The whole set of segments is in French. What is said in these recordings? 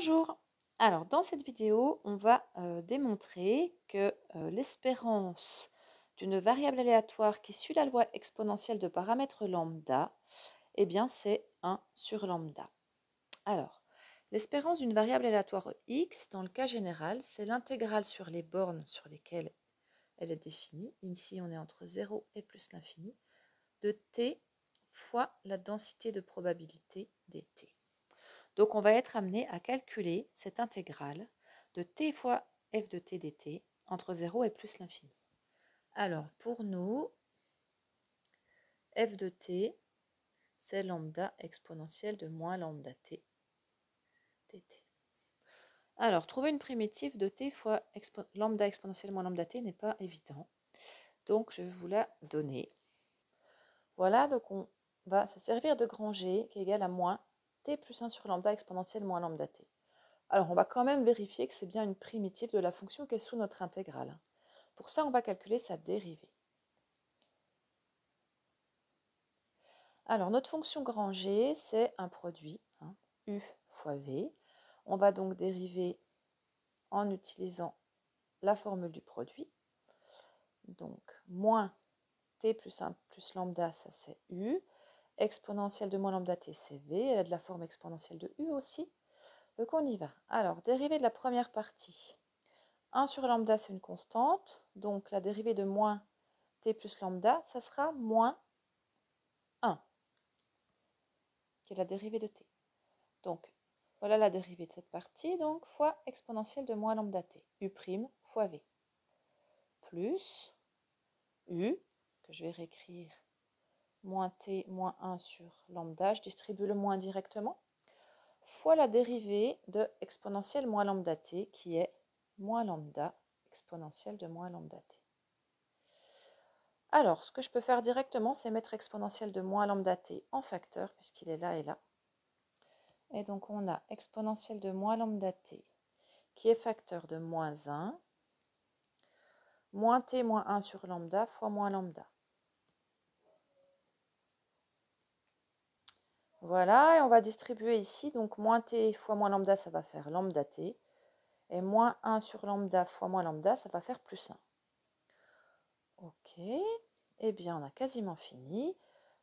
Bonjour! Alors, dans cette vidéo, on va démontrer que l'espérance d'une variable aléatoire qui suit la loi exponentielle de paramètres lambda, eh bien, c'est 1 sur lambda. Alors, l'espérance d'une variable aléatoire x, dans le cas général, c'est l'intégrale sur les bornes sur lesquelles elle est définie. Ici, on est entre 0 et plus l'infini, de t fois la densité de probabilité dt. Donc, on va être amené à calculer cette intégrale de t fois f de t dt entre 0 et plus l'infini. Alors, pour nous, f de t, c'est lambda exponentielle de moins lambda t dt. Alors, trouver une primitive de t fois lambda exponentielle moins lambda t n'est pas évident. Donc, je vais vous la donner. Voilà, donc on va se servir de grand G qui est égal à moins t plus 1 sur lambda exponentielle moins lambda t. Alors, on va quand même vérifier que c'est bien une primitive de la fonction qui est sous notre intégrale. Pour ça, on va calculer sa dérivée. Alors, notre fonction grand G, c'est un produit, U fois V. On va donc dériver en utilisant la formule du produit. Donc, moins t plus 1 plus lambda, ça c'est U. Exponentielle de moins lambda t, c'est V. Elle a de la forme exponentielle de U aussi. Donc, on y va. Alors, dérivée de la première partie. 1 sur lambda, c'est une constante. Donc, la dérivée de moins t plus lambda, ça sera moins 1, qui est la dérivée de t. Donc, voilà la dérivée de cette partie, donc fois exponentielle de moins lambda t, u' fois v, plus u, que je vais réécrire, moins t moins 1 sur lambda, je distribue le moins directement, fois la dérivée de exponentielle moins lambda t, qui est moins lambda exponentielle de moins lambda t. Alors, ce que je peux faire directement, c'est mettre exponentielle de moins lambda t en facteur, puisqu'il est là et là. Et donc, on a exponentielle de moins lambda t, qui est facteur de moins 1, moins t moins 1 sur lambda fois moins lambda. Voilà, et on va distribuer ici, donc moins t fois moins lambda, ça va faire lambda t, et moins 1 sur lambda fois moins lambda, ça va faire plus 1. Ok, eh bien on a quasiment fini.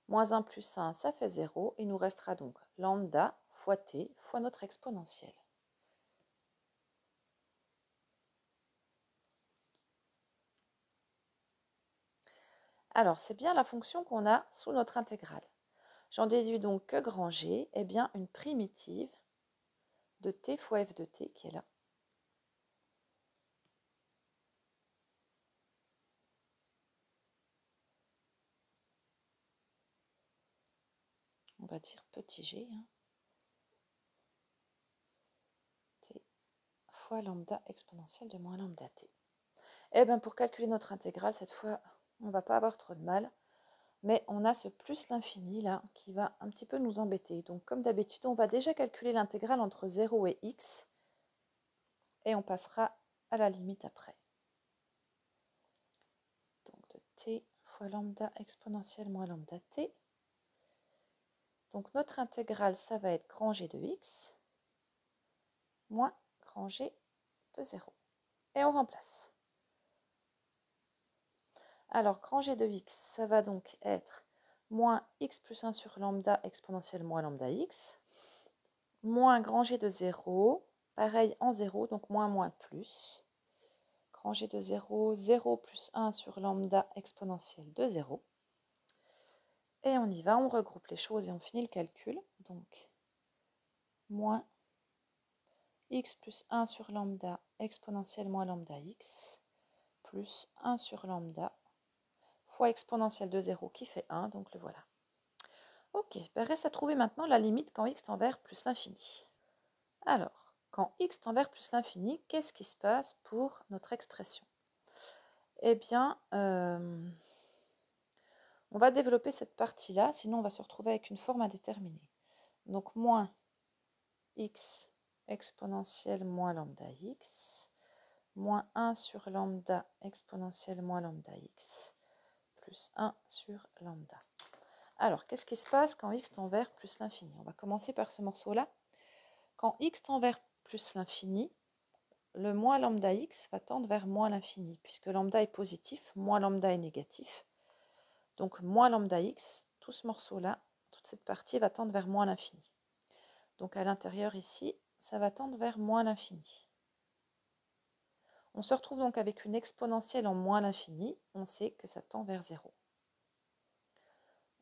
Moins 1 plus 1, ça fait 0, il nous restera donc lambda fois t fois notre exponentielle. Alors, c'est bien la fonction qu'on a sous notre intégrale. J'en déduis donc que grand G est bien une primitive de t fois f de t qui est là. On va dire petit g, t fois lambda exponentielle de moins lambda t. Et bien pour calculer notre intégrale, cette fois, on ne va pas avoir trop de mal, mais on a ce plus l'infini là qui va un petit peu nous embêter. Donc comme d'habitude, on va déjà calculer l'intégrale entre 0 et x, et on passera à la limite après. Donc de t fois lambda exponentielle moins lambda t. Donc notre intégrale, ça va être grand G de x moins grand G de 0. Et on remplace. Alors, grand G de x, ça va donc être moins x plus 1 sur lambda exponentielle moins lambda x, moins grand G de 0, pareil en 0, donc moins moins plus. Grand G de 0, 0 plus 1 sur lambda exponentielle de 0. Et on y va, on regroupe les choses et on finit le calcul. Donc, moins x plus 1 sur lambda exponentielle moins lambda x, plus 1 sur lambda, fois exponentielle de 0 qui fait 1, donc le voilà. Ok, ben reste à trouver maintenant la limite quand x tend vers plus l'infini. Alors, quand x tend vers plus l'infini, qu'est-ce qui se passe pour notre expression? Eh bien, on va développer cette partie-là, sinon on va se retrouver avec une forme indéterminée. Donc, moins x exponentielle moins lambda x, moins 1 sur lambda exponentielle moins lambda x, plus 1 sur lambda. Alors, qu'est-ce qui se passe quand x tend vers plus l'infini? On va commencer par ce morceau-là. Quand x tend vers plus l'infini, le moins lambda x va tendre vers moins l'infini, puisque lambda est positif, moins lambda est négatif. Donc moins lambda x, tout ce morceau-là, toute cette partie va tendre vers moins l'infini. Donc à l'intérieur ici, ça va tendre vers moins l'infini. On se retrouve donc avec une exponentielle en moins l'infini, on sait que ça tend vers 0.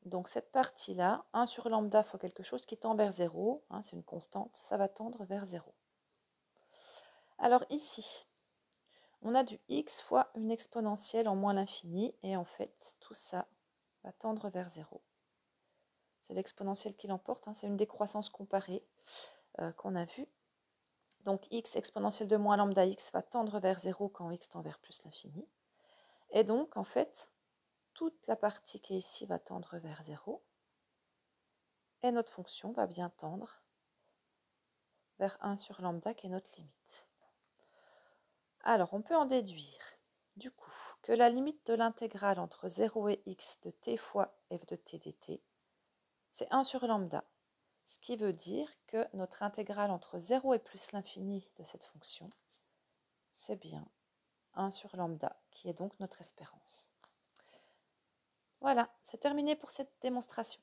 Donc cette partie-là, 1 sur lambda fois quelque chose qui tend vers 0, hein, c'est une constante, ça va tendre vers 0. Alors ici, on a du x fois une exponentielle en moins l'infini, et en fait, tout ça va tendre vers 0. C'est l'exponentielle qui l'emporte, hein, c'est une décroissance comparée qu'on a vue. Donc x exponentielle de moins lambda x va tendre vers 0 quand x tend vers plus l'infini. Et donc, en fait, toute la partie qui est ici va tendre vers 0. Et notre fonction va bien tendre vers 1 sur lambda qui est notre limite. Alors, on peut en déduire, du coup, que la limite de l'intégrale entre 0 et x de t fois f de t dt, c'est 1 sur lambda. Ce qui veut dire que notre intégrale entre 0 et plus l'infini de cette fonction, c'est bien 1 sur lambda, qui est donc notre espérance. Voilà, c'est terminé pour cette démonstration.